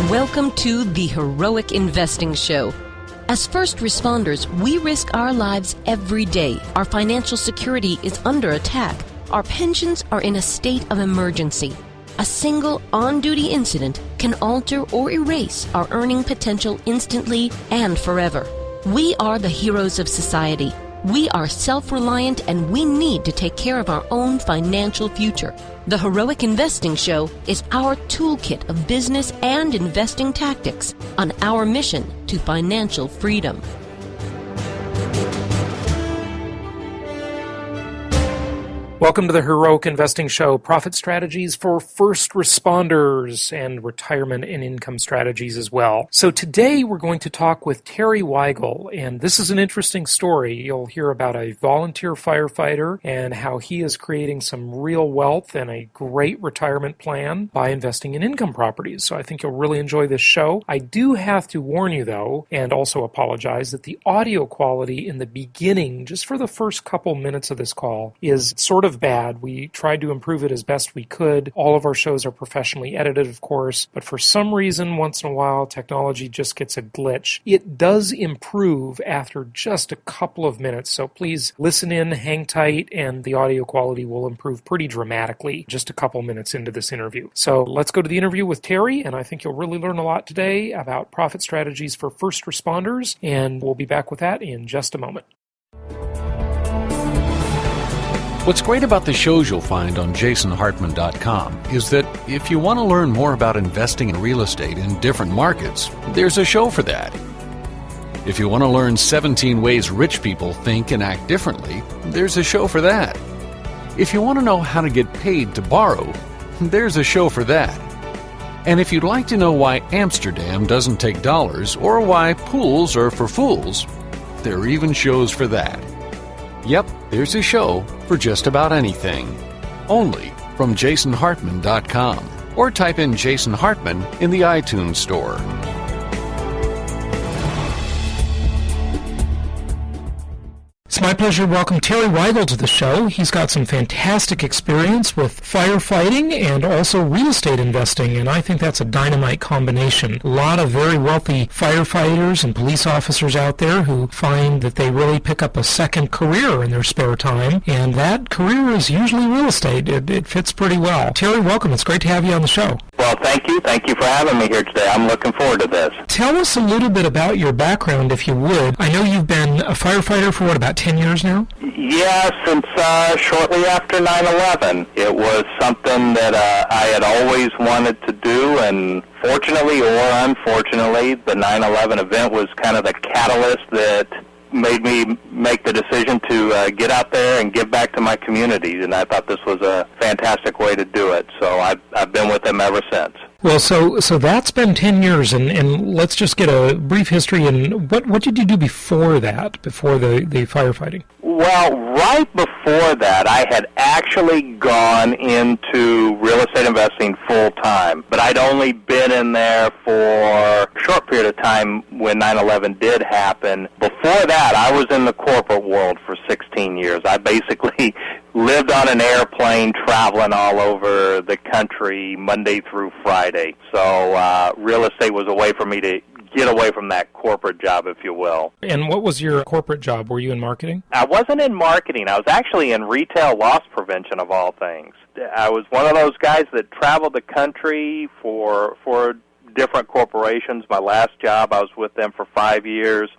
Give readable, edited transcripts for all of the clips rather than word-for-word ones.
Welcome to the Heroic Investing Show. As first responders, we risk our lives every day. Our financial security is under attack. Our pensions are in a state of emergency. A single on-duty incident can alter or erase our earning potential instantly and forever. We are the heroes of society. We are self-reliant and we need to take care of our own financial future. The Heroic Investing Show is our toolkit of business and investing tactics on our mission to financial freedom. Welcome to the Heroic Investing Show, profit strategies for first responders and retirement and income strategies as well. So today we're going to talk with Terry Wygal, and this is an interesting story. You'll hear about a volunteer firefighter and how he is creating some real wealth and a great retirement plan by investing in income properties. So I think you'll really enjoy this show. I do have to warn you though, and also apologize, that the audio quality in the beginning, just for the first couple minutes of this call, is sort of bad. We tried to improve it as best we could. All of our shows are professionally edited, of course, but for some reason, once in a while, technology just gets a glitch. It does improve after just a couple of minutes, so please listen in, hang tight, and the audio quality will improve pretty dramatically just a couple minutes into this interview. So let's go to the interview with Terry, and I think you'll really learn a lot today about profit strategies for first responders, and we'll be back with that in just a moment. What's great about the shows you'll find on jasonhartman.com is that if you want to learn more about investing in real estate in different markets, there's a show for that. If you want to learn 17 ways rich people think and act differently, there's a show for that. If you want to know how to get paid to borrow, there's a show for that. And if you'd like to know why Amsterdam doesn't take dollars or why pools are for fools, there are even shows for that. Yep, there's a show for just about anything. Only from jasonhartman.com, or type in Jason Hartman in the iTunes Store. It's my pleasure to welcome Terry Wygal to the show. He's got some fantastic experience with firefighting and also real estate investing, and I think that's a dynamite combination. A lot of very wealthy firefighters and police officers out there who find that they really pick up a second career in their spare time, and that career is usually real estate. It fits pretty well. Terry, welcome. It's great to have you on the show. Well, thank you. Thank you for having me here today. I'm looking forward to this. Tell us a little bit about your background, if you would. I know you've been a firefighter for, about 10 years now? Yeah, since shortly after 9/11. It was something that I had always wanted to do, and fortunately or unfortunately, the 9/11 event was kind of the catalyst that made me make the decision to get out there and give back to my community, and I thought this was a fantastic way to do it. So I've been with them ever since. Well, so that's been 10 years, and let's just get a brief history. And what did you do before that, before the firefighting? Well, right before that, I had actually gone into real estate investing full-time, but I'd only been in there for a short period of time when 9/11 did happen. Before that, I was in the corporate world for 16 years. I basically lived on an airplane traveling all over the country Monday through Friday. So real estate was a way for me to get away from that corporate job, if you will. And what was your corporate job? Were you in marketing? I wasn't in marketing. I was actually in retail loss prevention, of all things. I was one of those guys that traveled the country for different corporations. My last job, I was with them for 5 years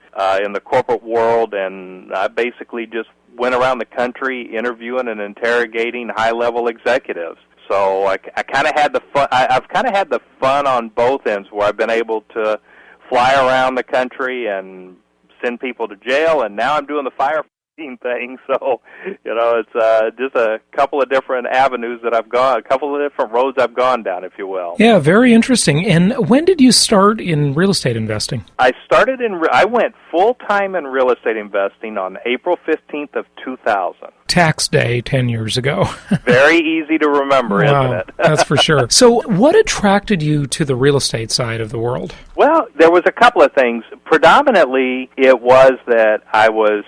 in the corporate world, and I basically just went around the country interviewing and interrogating high-level executives. So I kind of had the fun. I've kind of had the fun on both ends, where I've been able to fly around the country and send people to jail, and now I'm doing the firefighting thing. So, it's just a couple of different avenues that I've gone, a couple of different roads I've gone down, if you will. Yeah, very interesting. And when did you start in real estate investing? I went full-time in real estate investing on April 15th of 2000. Tax day 10 years ago. Very easy to remember, isn't it? That's for sure. So what attracted you to the real estate side of the world? Well, there was a couple of things. Predominantly, it was that I was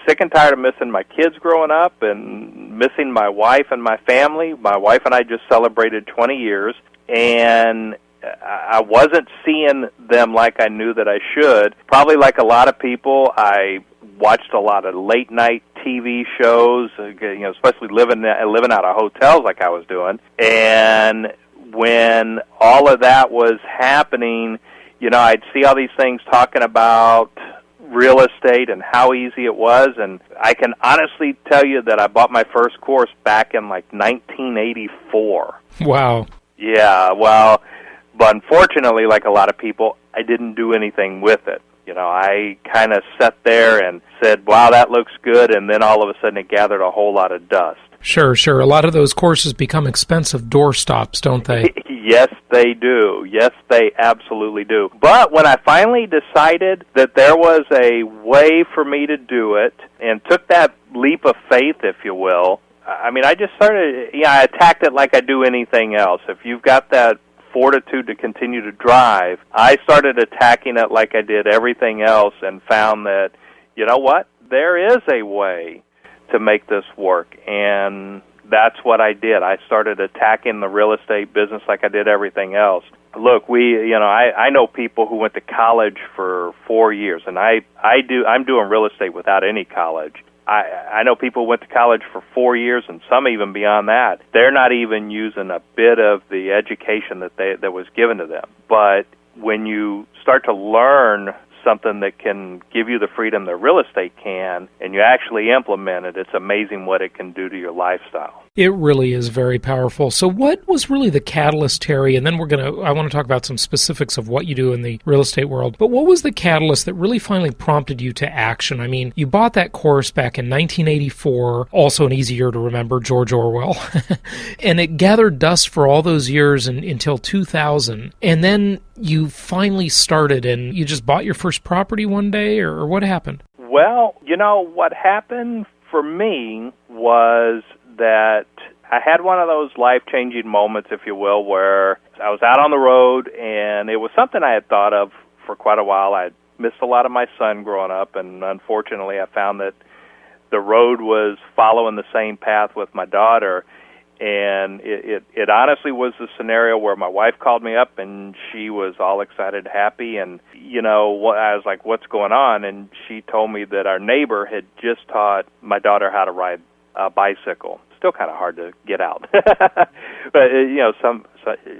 sick and tired of missing my kids growing up and missing my wife and my family. My wife and I just celebrated 20 years, and I wasn't seeing them like I knew that I should. Probably like a lot of people, I watched a lot of late-night TV shows, especially living out of hotels like I was doing. And when all of that was happening, I'd see all these things talking about real estate and how easy it was, and I can honestly tell you that I bought my first course back in like 1984. Wow. Yeah, well, but unfortunately, like a lot of people, I didn't do anything with it. I kind of sat there and said, wow, that looks good, and then all of a sudden it gathered a whole lot of dust. Sure. A lot of those courses become expensive doorstops, don't they? Yes, they do. Yes, they absolutely do. But when I finally decided that there was a way for me to do it and took that leap of faith, if you will, I just started, I attacked it like I do anything else. If you've got that fortitude to continue to drive, I started attacking it like I did everything else and found that, you know what, there is a way to make this work, and that's what I did. I started attacking the real estate business like I did everything else. Look, I know people who went to college for 4 years, and I'm doing real estate without any college. I know people who went to college for 4 years, and some even beyond that. They're not even using a bit of the education that was given to them. But when you start to learn something that can give you the freedom that real estate can, and you actually implement it, it's amazing what it can do to your lifestyle. It really is very powerful. So what was really the catalyst, Terry? And then I want to talk about some specifics of what you do in the real estate world. But what was the catalyst that really finally prompted you to action? I mean, you bought that course back in 1984, also an easy year to remember, George Orwell. And it gathered dust for all those years until 2000. And then you finally started, and you just bought your first property one day, or what happened? Well, what happened for me was that I had one of those life-changing moments, if you will, where I was out on the road, and it was something I had thought of for quite a while. I missed a lot of my son growing up, and unfortunately I found that the road was following the same path with my daughter, and it honestly was a scenario where my wife called me up, and she was all excited, happy, and, I was like, what's going on? And she told me that our neighbor had just taught my daughter how to ride a bicycle. Still kind of hard to get out. But,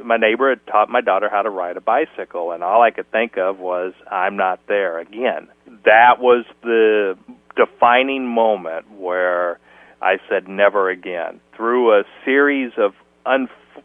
my neighbor had taught my daughter how to ride a bicycle, and all I could think of was, I'm not there again. That was the defining moment where I said never again. Through a series of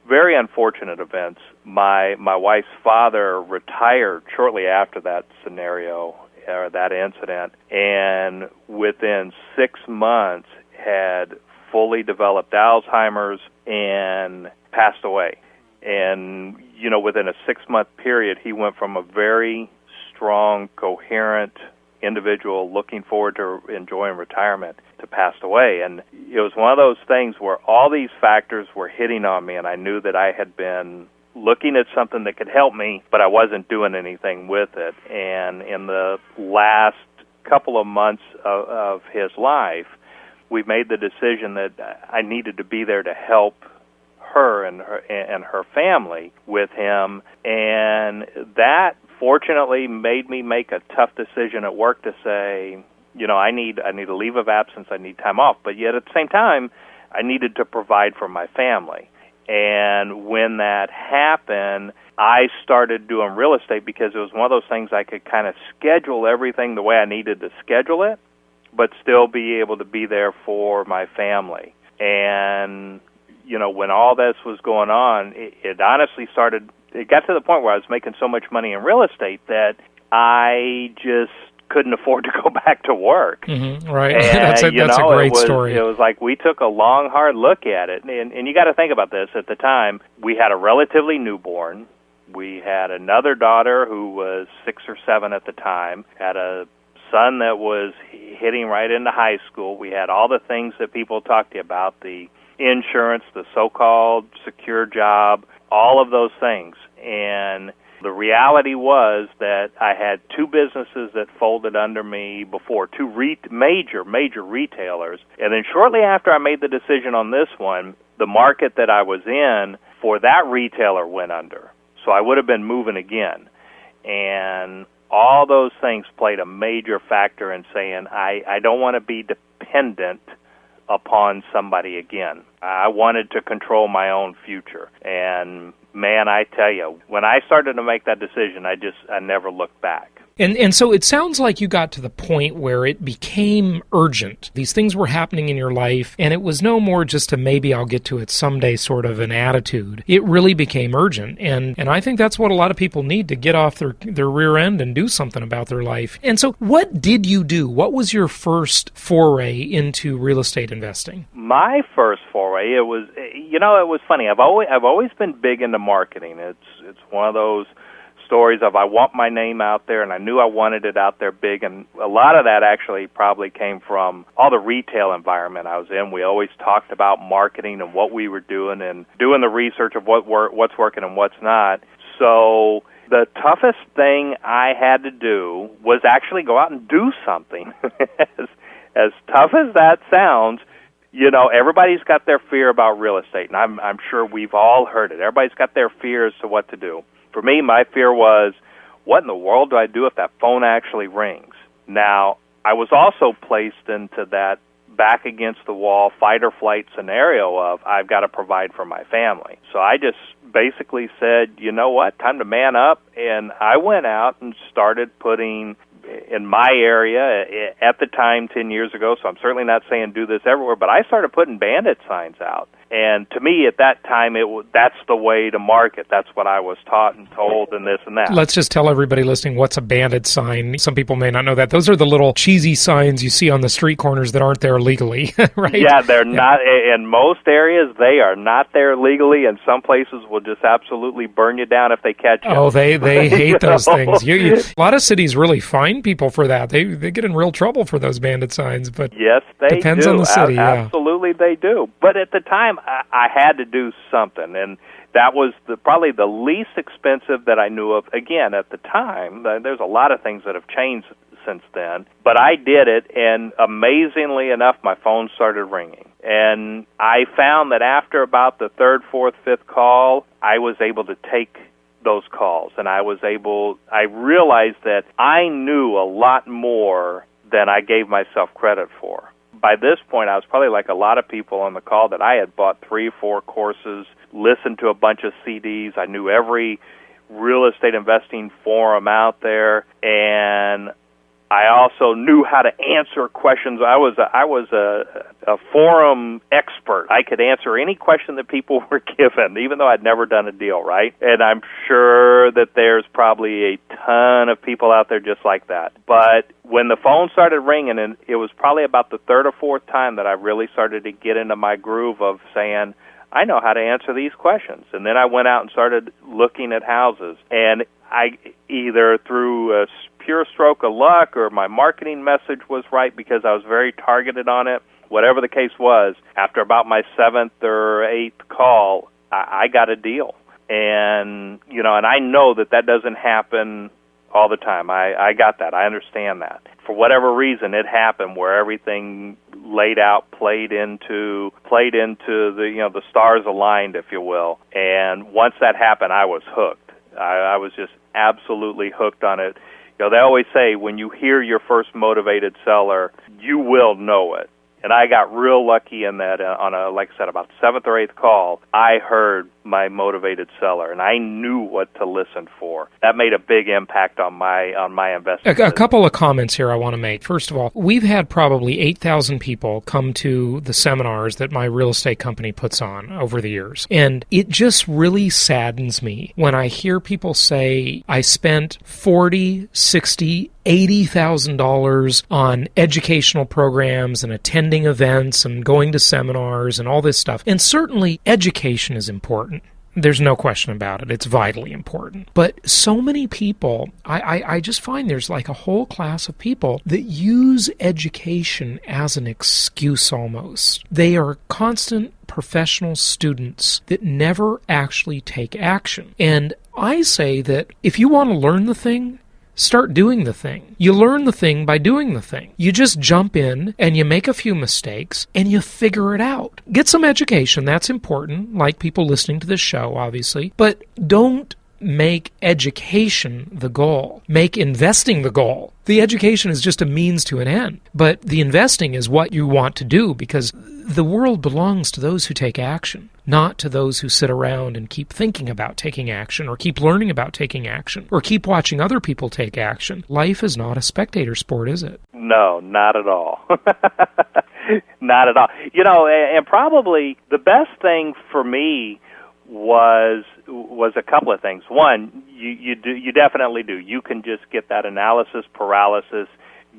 very unfortunate events, my wife's father retired shortly after that scenario, or that incident, and within 6 months had fully developed Alzheimer's and passed away. And, within a 6-month period, he went from a very strong, coherent individual looking forward to enjoying retirement to passed away. And it was one of those things where all these factors were hitting on me, and I knew that I had been looking at something that could help me, but I wasn't doing anything with it. And in the last couple of months of his life, we made the decision that I needed to be there to help her and her family with him, and that fortunately made me make a tough decision at work to say, I need a leave of absence, I need time off, but yet at the same time, I needed to provide for my family. And when that happened, I started doing real estate because it was one of those things I could kind of schedule everything the way I needed to schedule it, but still be able to be there for my family. And, when all this was going on, it honestly it got to the point where I was making so much money in real estate that I just couldn't afford to go back to work. Mm-hmm, right. And, that's a great story. It was like we took a long, hard look at it. And you got to think about this. At the time, we had a relatively newborn. We had another daughter who was 6 or 7 at the time, had a son that was hitting right into high school. We had all the things that people talk to you about, the insurance, the so-called secure job, all of those things. And the reality was that I had 2 businesses that folded under me before, 2 major retailers. And then shortly after I made the decision on this one, the market that I was in for that retailer went under. So So I would have been moving again. And all those things played a major factor in saying, I don't want to be dependent upon somebody again. I wanted to control my own future. And man, I tell you, when I started to make that decision, I never looked back. And so it sounds like you got to the point where it became urgent. These things were happening in your life, and it was no more just a maybe I'll get to it someday sort of an attitude. It really became urgent, and I think that's what a lot of people need to get off their rear end and do something about their life. And so what did you do? What was your first foray into real estate investing? My first foray, it was funny. I've always been big into marketing. It's one of those stories of I want my name out there, and I knew I wanted it out there big, and a lot of that actually probably came from all the retail environment I was in. We always talked about marketing and what we were doing and doing the research of what's working and what's not. So the toughest thing I had to do was actually go out and do something. As tough as that sounds, everybody's got their fear about real estate, and I'm sure we've all heard it. Everybody's got their fear as to what to do. For me, my fear was, what in the world do I do if that phone actually rings? Now, I was also placed into that back against the wall fight or flight scenario of I've got to provide for my family. So I just basically said, you know what, time to man up, and I went out and started putting in my area at the time 10 years ago, so I'm certainly not saying do this everywhere, but I started putting bandit signs out. And to me, at that time, that's the way to market. That's what I was taught and told and this and that. Let's just tell everybody listening what's a bandit sign. Some people may not know that. Those are the little cheesy signs you see on the street corners that aren't there legally, right? Yeah, they're not. In most areas, they are not there legally, and some places will just absolutely burn you down if they catch you. Oh, they hate those things. A lot of cities really fine people for that. They get in real trouble for those bandit signs, but yes, they depends do. On the city. Absolutely, they do. But at the time, I had to do something, and that was probably the least expensive that I knew of. Again, at the time, there's a lot of things that have changed since then, but I did it, and amazingly enough, my phone started ringing. And I found that after about the third, fourth, fifth call, I was able to take those calls, and I realized that I knew a lot more than I gave myself credit for. By this point, I was probably like a lot of people on the call that I had bought 3 or 4 courses, listened to a bunch of CDs. I knew every real estate investing forum out there, and I also knew how to answer questions. I was a forum expert. I could answer any question that people were given, even though I'd never done a deal, right? And I'm sure that there's probably a ton of people out there just like that. But when the phone started ringing, and it was probably about the third or fourth time that I really started to get into my groove of saying, I know how to answer these questions. And then I went out and started looking at houses. And I either through a pure stroke of luck or my marketing message was right because I was very targeted on it. Whatever the case was, after about my 7th or 8th call, I got a deal. And, and I know that doesn't happen all the time. I got that. I understand that. For whatever reason, it happened where everything laid out, played into the stars aligned, if you will. And once that happened, I was hooked. I was just absolutely hooked on it. They always say when you hear your first motivated seller, you will know it. And I got real lucky in that like I said, about 7th or 8th call, I heard my motivated seller, and I knew what to listen for. That made a big impact on my investment. A couple of comments here I want to make. First of all, we've had probably 8,000 people come to the seminars that my real estate company puts on over the years. And it just really saddens me when I hear people say, I spent $40,000, $60,000, $80,000 on educational programs and attending events and going to seminars and all this stuff. And certainly education is important. There's no question about it. It's vitally important. But so many people, I just find there's like a whole class of people that use education as an excuse almost. They are constant professional students that never actually take action. And I say that if you want to learn the thing, start doing the thing. You learn the thing by doing the thing. You just jump in and you make a few mistakes and you figure it out. Get some education. That's important, like people listening to this show, obviously. But don't make education the goal. Make investing the goal. The education is just a means to an end. But the investing is what you want to do, because the world belongs to those who take action, not to those who sit around and keep thinking about taking action, or keep learning about taking action, or keep watching other people take action. Life is not a spectator sport, is it? No, not at all. Not at all. You know, and probably the best thing for me was a couple of things. One, you definitely do. You can just get that analysis paralysis,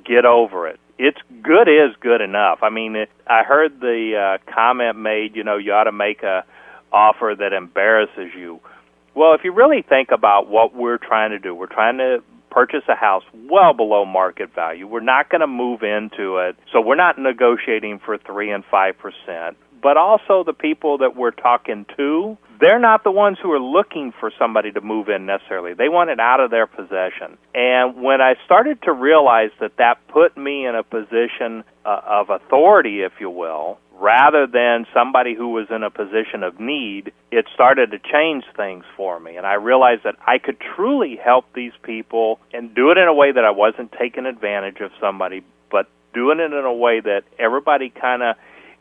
get over it. It's good is good enough. I mean, I heard the comment made, you know, you ought to make a offer that embarrasses you. Well, if you really think about what we're trying to do, we're trying to purchase a house well below market value. We're not going to move into it, so we're not negotiating for 3 and 5%. But also the people that we're talking to, they're not the ones who are looking for somebody to move in necessarily. They want it out of their possession. And when I started to realize that put me in a position of authority, if you will, rather than somebody who was in a position of need, it started to change things for me. And I realized that I could truly help these people and do it in a way that I wasn't taking advantage of somebody, but doing it in a way that everybody kind of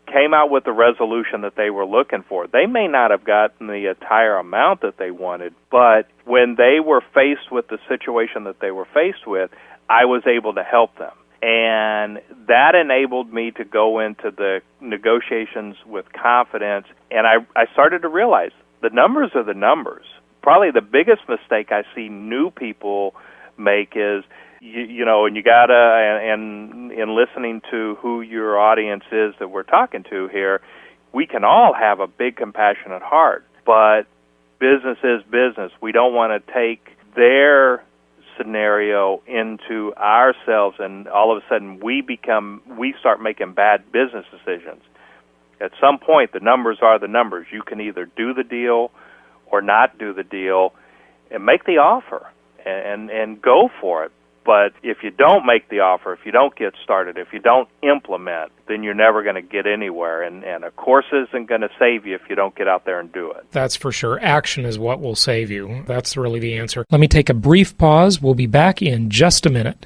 came out with the resolution that they were looking for. They may not have gotten the entire amount that they wanted, but when they were faced with the situation that they were faced with, I was able to help them. And that enabled me to go into the negotiations with confidence, and I started to realize the numbers are the numbers. Probably the biggest mistake I see new people make is, you know, and you gotta, and in listening to who your audience is that we're talking to here, we can all have a big compassionate heart, but business is business. We don't want to take their scenario into ourselves, and all of a sudden we start making bad business decisions. At some point, the numbers are the numbers. You can either do the deal or not do the deal, and make the offer and go for it. But if you don't make the offer, if you don't get started, if you don't implement, then you're never going to get anywhere. And a course isn't going to save you if you don't get out there and do it. That's for sure. Action is what will save you. That's really the answer. Let me take a brief pause. We'll be back in just a minute.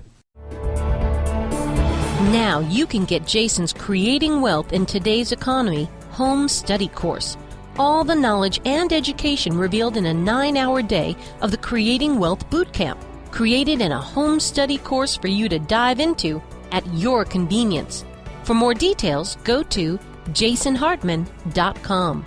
Now you can get Jason's Creating Wealth in Today's Economy home study course. All the knowledge and education revealed in a 9-hour day of the Creating Wealth Bootcamp, created in a home study course for you to dive into at your convenience. For more details, go to jasonhartman.com.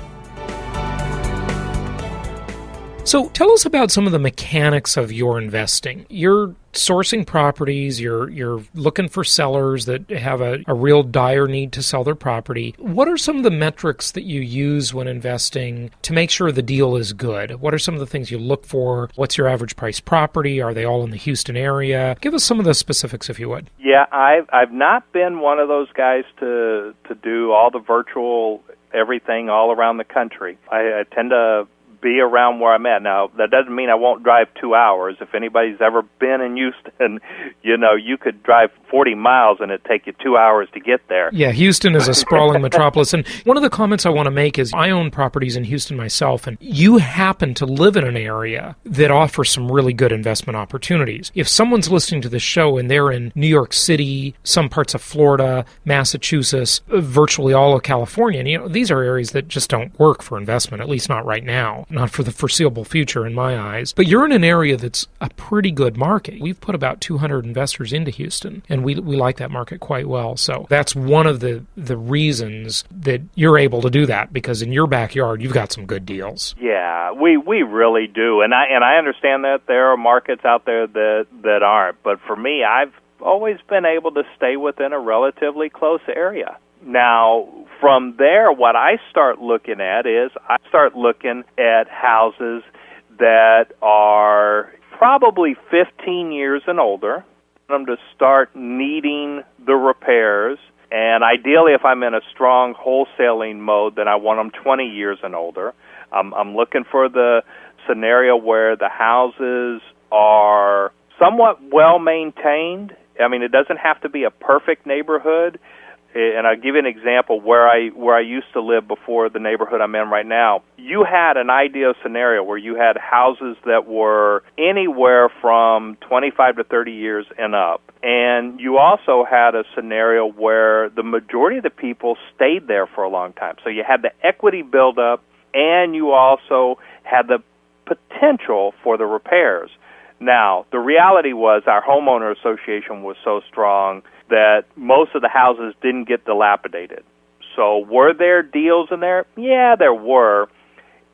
So tell us about some of the mechanics of your investing. You're sourcing properties, you're looking for sellers that have a real dire need to sell their property. What are some of the metrics that you use when investing to make sure the deal is good? What are some of the things you look for? What's your average price property? Are they all in the Houston area? Give us some of the specifics if you would. Yeah, I've not been one of those guys to do all the virtual everything all around the country. I tend to be around where I'm at. Now, that doesn't mean I won't drive 2 hours. If anybody's ever been in Houston, you know, you could drive 40 miles and it'd take you 2 hours to get there. Yeah, Houston is a sprawling metropolis. And one of the comments I want to make is I own properties in Houston myself, and you happen to live in an area that offers some really good investment opportunities. If someone's listening to this show and they're in New York City, some parts of Florida, Massachusetts, virtually all of California, and, you know, these are areas that just don't work for investment, at least not right now. Not for the foreseeable future in my eyes. But you're in an area that's a pretty good market. We've put about 200 investors into Houston, and we like that market quite well. So that's one of the reasons that you're able to do that, because in your backyard, you've got some good deals. Yeah, we really do. And I understand that there are markets out there that aren't. But for me, I've always been able to stay within a relatively close area. Now, from there, what I start looking at is I start looking at houses that are probably 15 years and older, them to start needing the repairs. And ideally, if I'm in a strong wholesaling mode, then I want them 20 years and older. I'm looking for the scenario where the houses are somewhat well-maintained. I mean, it doesn't have to be a perfect neighborhood. and I'll give you an example where I used to live before the neighborhood I'm in right now. You had an ideal scenario where you had houses that were anywhere from 25 to 30 years and up. And you also had a scenario where the majority of the people stayed there for a long time. So you had the equity build up, and you also had the potential for the repairs. Now, the reality was our homeowner association was so strong that most of the houses didn't get dilapidated. So were there deals in there? Yeah, there were.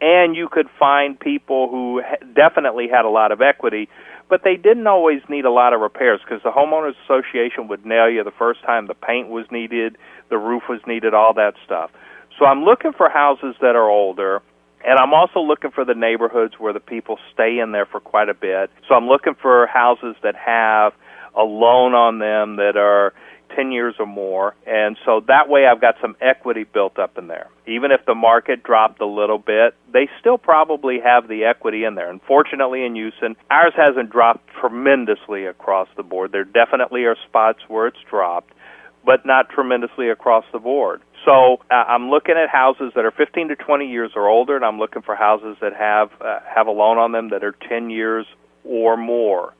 And you could find people who definitely had a lot of equity, but they didn't always need a lot of repairs because the homeowners association would nail you the first time the paint was needed, the roof was needed, all that stuff. So I'm looking for houses that are older, and I'm also looking for the neighborhoods where the people stay in there for quite a bit. So I'm looking for houses that have a loan on them that are 10 years or more, and so that way I've got some equity built up in there. Even if the market dropped a little bit, they still probably have the equity in there. Unfortunately, in Houston, ours hasn't dropped tremendously across the board. There definitely are spots where it's dropped, but not tremendously across the board. So I'm looking at houses that are 15 to 20 years or older, and I'm looking for houses that have a loan on them that are 10 years or more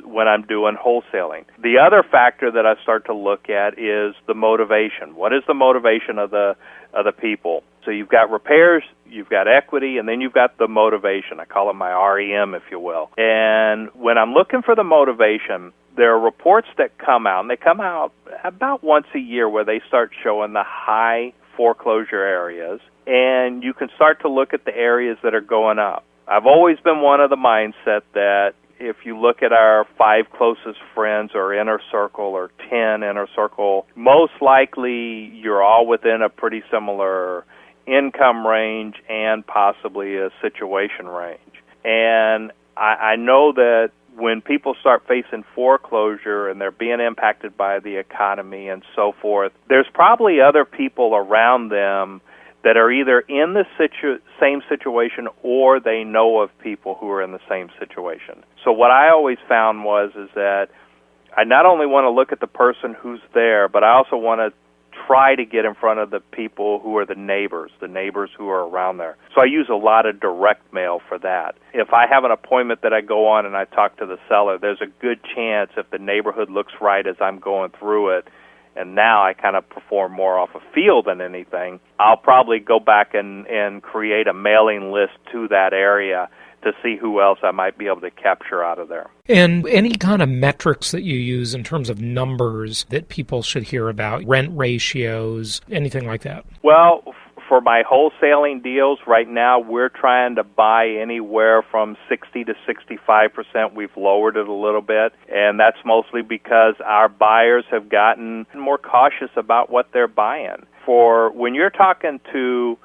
when I'm doing wholesaling. The other factor that I start to look at is the motivation. What is the motivation of the people? So you've got repairs, you've got equity, and then you've got the motivation. I call it my REM, if you will. And when I'm looking for the motivation, there are reports that come out, and they come out about once a year where they start showing the high foreclosure areas, and you can start to look at the areas that are going up. I've always been one of the mindset that if you look at our 5 closest friends or inner circle or 10 inner circle, most likely you're all within a pretty similar income range and possibly a situation range. And I know that when people start facing foreclosure and they're being impacted by the economy and so forth, there's probably other people around them that are either in the same situation or they know of people who are in the same situation. So what I always found is that I not only want to look at the person who's there, but I also want to try to get in front of the people who are the neighbors who are around there. So I use a lot of direct mail for that. If I have an appointment that I go on and I talk to the seller, there's a good chance if the neighborhood looks right as I'm going through it, and now I kind of perform more off a feel than anything, I'll probably go back and create a mailing list to that area to see who else I might be able to capture out of there. And any kind of metrics that you use in terms of numbers that people should hear about, rent ratios, anything like that? Well, for my wholesaling deals, right now we're trying to buy anywhere from 60 to 65%. We've lowered it a little bit, and that's mostly because our buyers have gotten more cautious about what they're buying. For when you're talking to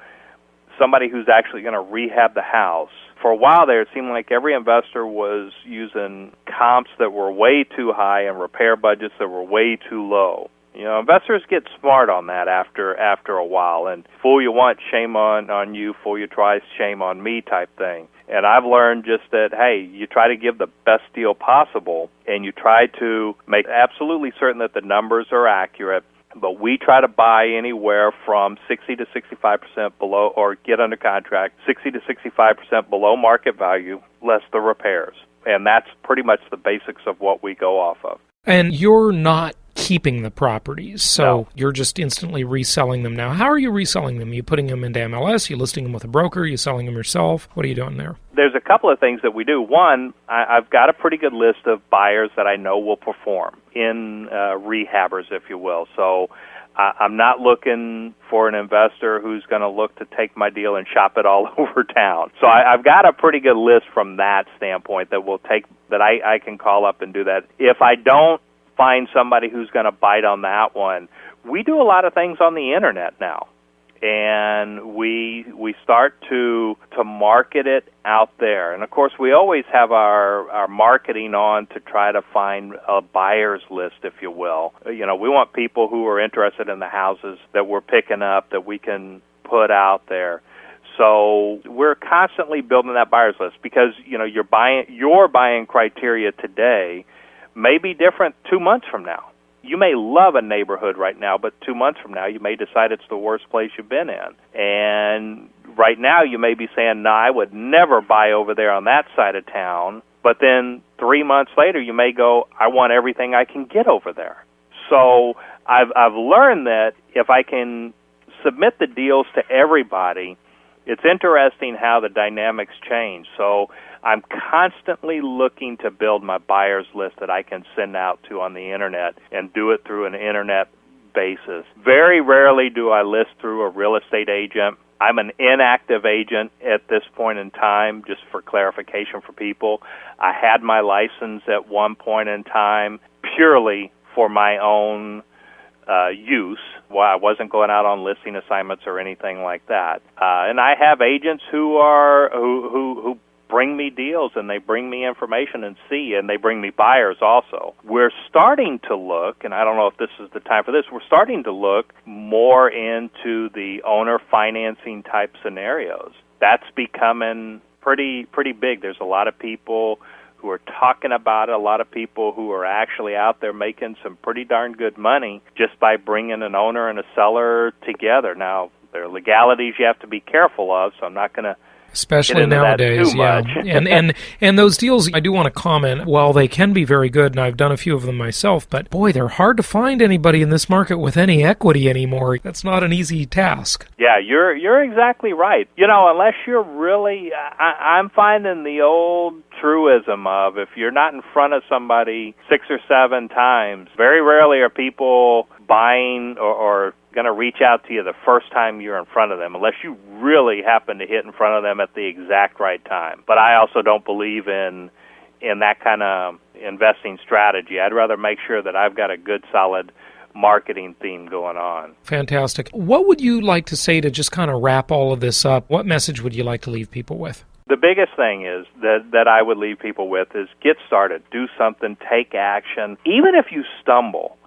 somebody who's actually going to rehab the house, for a while there, it seemed like every investor was using comps that were way too high and repair budgets that were way too low. You know, investors get smart on that after a while, and fool you once, shame on you, fool you twice, shame on me type thing. And I've learned just that, hey, you try to give the best deal possible, and you try to make absolutely certain that the numbers are accurate, but we try to buy anywhere from 60 to 65% below, or get under contract, 60 to 65% below market value, less the repairs. And that's pretty much the basics of what we go off of. And you're not keeping the properties, so No. You're just instantly reselling them now. How are you reselling them? Are you putting them into MLS? Are you listing them with a broker? Are you selling them yourself? What are you doing there? There's a couple of things that we do. One, I've got a pretty good list of buyers that I know will perform in rehabbers, if you will. So I'm not looking for an investor who's going to look to take my deal and shop it all over town. So I've got a pretty good list from that standpoint that will take that I can call up and do that. If I don't find somebody who's going to bite on that one, we do a lot of things on the internet now. And we start to market it out there. And, of course, we always have our marketing on to try to find a buyer's list, if you will. You know, we want people who are interested in the houses that we're picking up that we can put out there. So we're constantly building that buyer's list because, you know, your buying criteria today may be different 2 months from now. You may love a neighborhood right now, but 2 months from now, you may decide it's the worst place you've been in. And right now, you may be saying, no, I would never buy over there on that side of town. But then 3 months later, you may go, I want everything I can get over there. So I've learned that if I can submit the deals to everybody, it's interesting how the dynamics change. So I'm constantly looking to build my buyers list that I can send out to on the Internet and do it through an Internet basis. Very rarely do I list through a real estate agent. I'm an inactive agent at this point in time, just for clarification for people. I had my license at one point in time purely for my own use. Well, I wasn't going out on listing assignments or anything like that. And I have agents who bring me deals, and they bring me information and they bring me buyers also. We're starting to look, and I don't know if this is the time for this, we're starting to look more into the owner financing type scenarios. That's becoming pretty big. There's a lot of people who are talking about it, a lot of people who are actually out there making some pretty darn good money just by bringing an owner and a seller together. Now, there are legalities you have to be careful of, so I'm not going to especially nowadays, yeah. And those deals, I do want to comment, while they can be very good, and I've done a few of them myself, but boy, they're hard to find anybody in this market with any equity anymore. That's not an easy task. Yeah, you're exactly right. You know, unless you're really, I'm finding the old truism of if you're not in front of somebody 6 or 7 times, very rarely are people buying or going to reach out to you the first time you're in front of them, unless you really happen to hit in front of them at the exact right time. But I also don't believe in that kind of investing strategy. I'd rather make sure that I've got a good, solid marketing theme going on. Fantastic. What would you like to say to just kind of wrap all of this up? What message would you like to leave people with? The biggest thing is that I would leave people with is get started, do something, take action. Even if you stumble,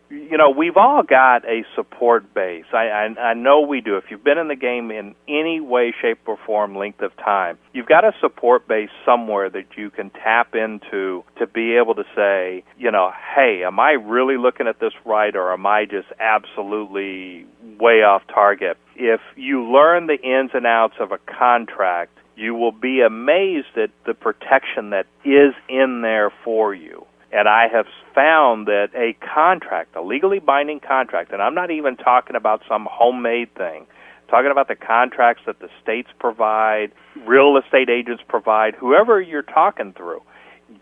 you know, we've all got a support base. I know we do. If you've been in the game in any way, shape, or form, length of time, you've got a support base somewhere that you can tap into to be able to say, you know, hey, am I really looking at this right, or am I just absolutely way off target? If you learn the ins and outs of a contract, you will be amazed at the protection that is in there for you. And I have found that a contract, a legally binding contract, and I'm not even talking about some homemade thing, I'm talking about the contracts that the states provide, real estate agents provide, whoever you're talking through,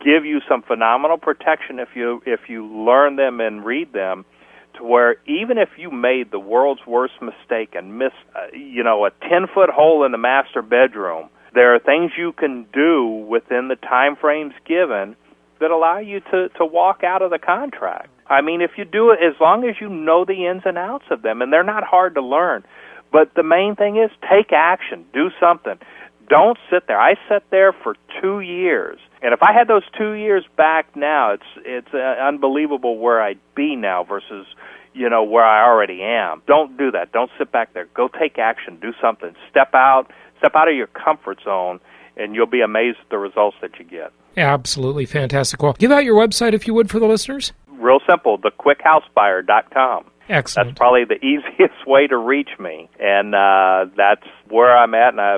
give you some phenomenal protection if you learn them and read them, to where even if you made the world's worst mistake and missed, a 10-foot hole in the master bedroom, there are things you can do within the time frames given that allow you to walk out of the contract. I mean, if you do it, as long as you know the ins and outs of them, and they're not hard to learn. But the main thing is take action, do something. Don't sit there. I sat there for 2 years, and if I had those 2 years back now, it's unbelievable where I'd be now versus where I already am. Don't do that. Don't sit back there. Go take action. Do something. Step out of your comfort zone, and you'll be amazed at the results that you get. Absolutely fantastic. Well, give out your website, if you would, for the listeners. Real simple, thequickhousebuyer.com. Excellent. That's probably the easiest way to reach me, and that's where I'm at, and I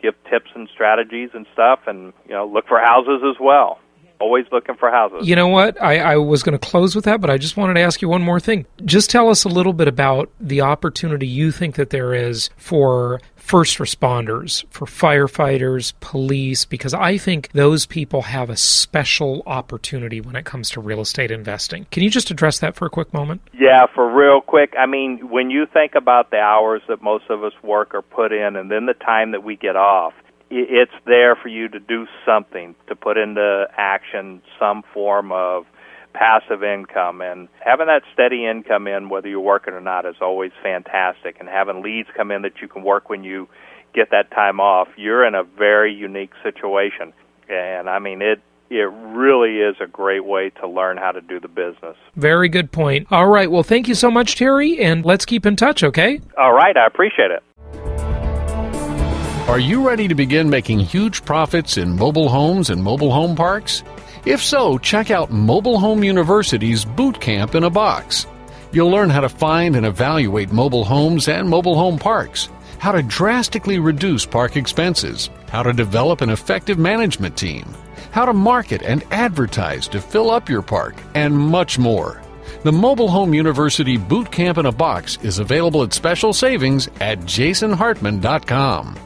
give tips and strategies and stuff, and look for houses as well. Always looking for houses. You know what? I was going to close with that, but I just wanted to ask you one more thing. Just tell us a little bit about the opportunity you think that there is for first responders, for firefighters, police, because I think those people have a special opportunity when it comes to real estate investing. Can you just address that for a quick moment? Yeah, for real quick. I mean, when you think about the hours that most of us work or put in, and then the time that we get off, it's there for you to do something, to put into action some form of passive income. And having that steady income in, whether you're working or not, is always fantastic. And having leads come in that you can work when you get that time off, you're in a very unique situation. And, I mean, it really is a great way to learn how to do the business. Very good point. All right. Well, thank you so much, Terry, and let's keep in touch, okay? All right. I appreciate it. Are you ready to begin making huge profits in mobile homes and mobile home parks? If so, check out Mobile Home University's Boot Camp in a Box. You'll learn how to find and evaluate mobile homes and mobile home parks, how to drastically reduce park expenses, how to develop an effective management team, how to market and advertise to fill up your park, and much more. The Mobile Home University Boot Camp in a Box is available at special savings at jasonhartman.com.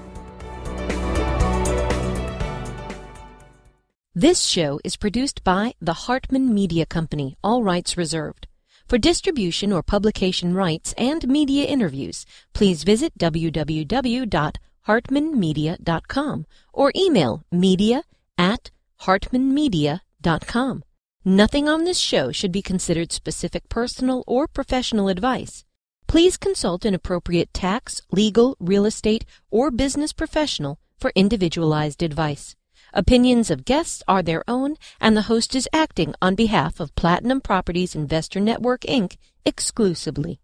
This show is produced by the Hartman Media Company, all rights reserved. For distribution or publication rights and media interviews, please visit www.hartmanmedia.com or email media@hartmanmedia.com. Nothing on this show should be considered specific personal or professional advice. Please consult an appropriate tax, legal, real estate, or business professional for individualized advice. Opinions of guests are their own, and the host is acting on behalf of Platinum Properties Investor Network, Inc. exclusively.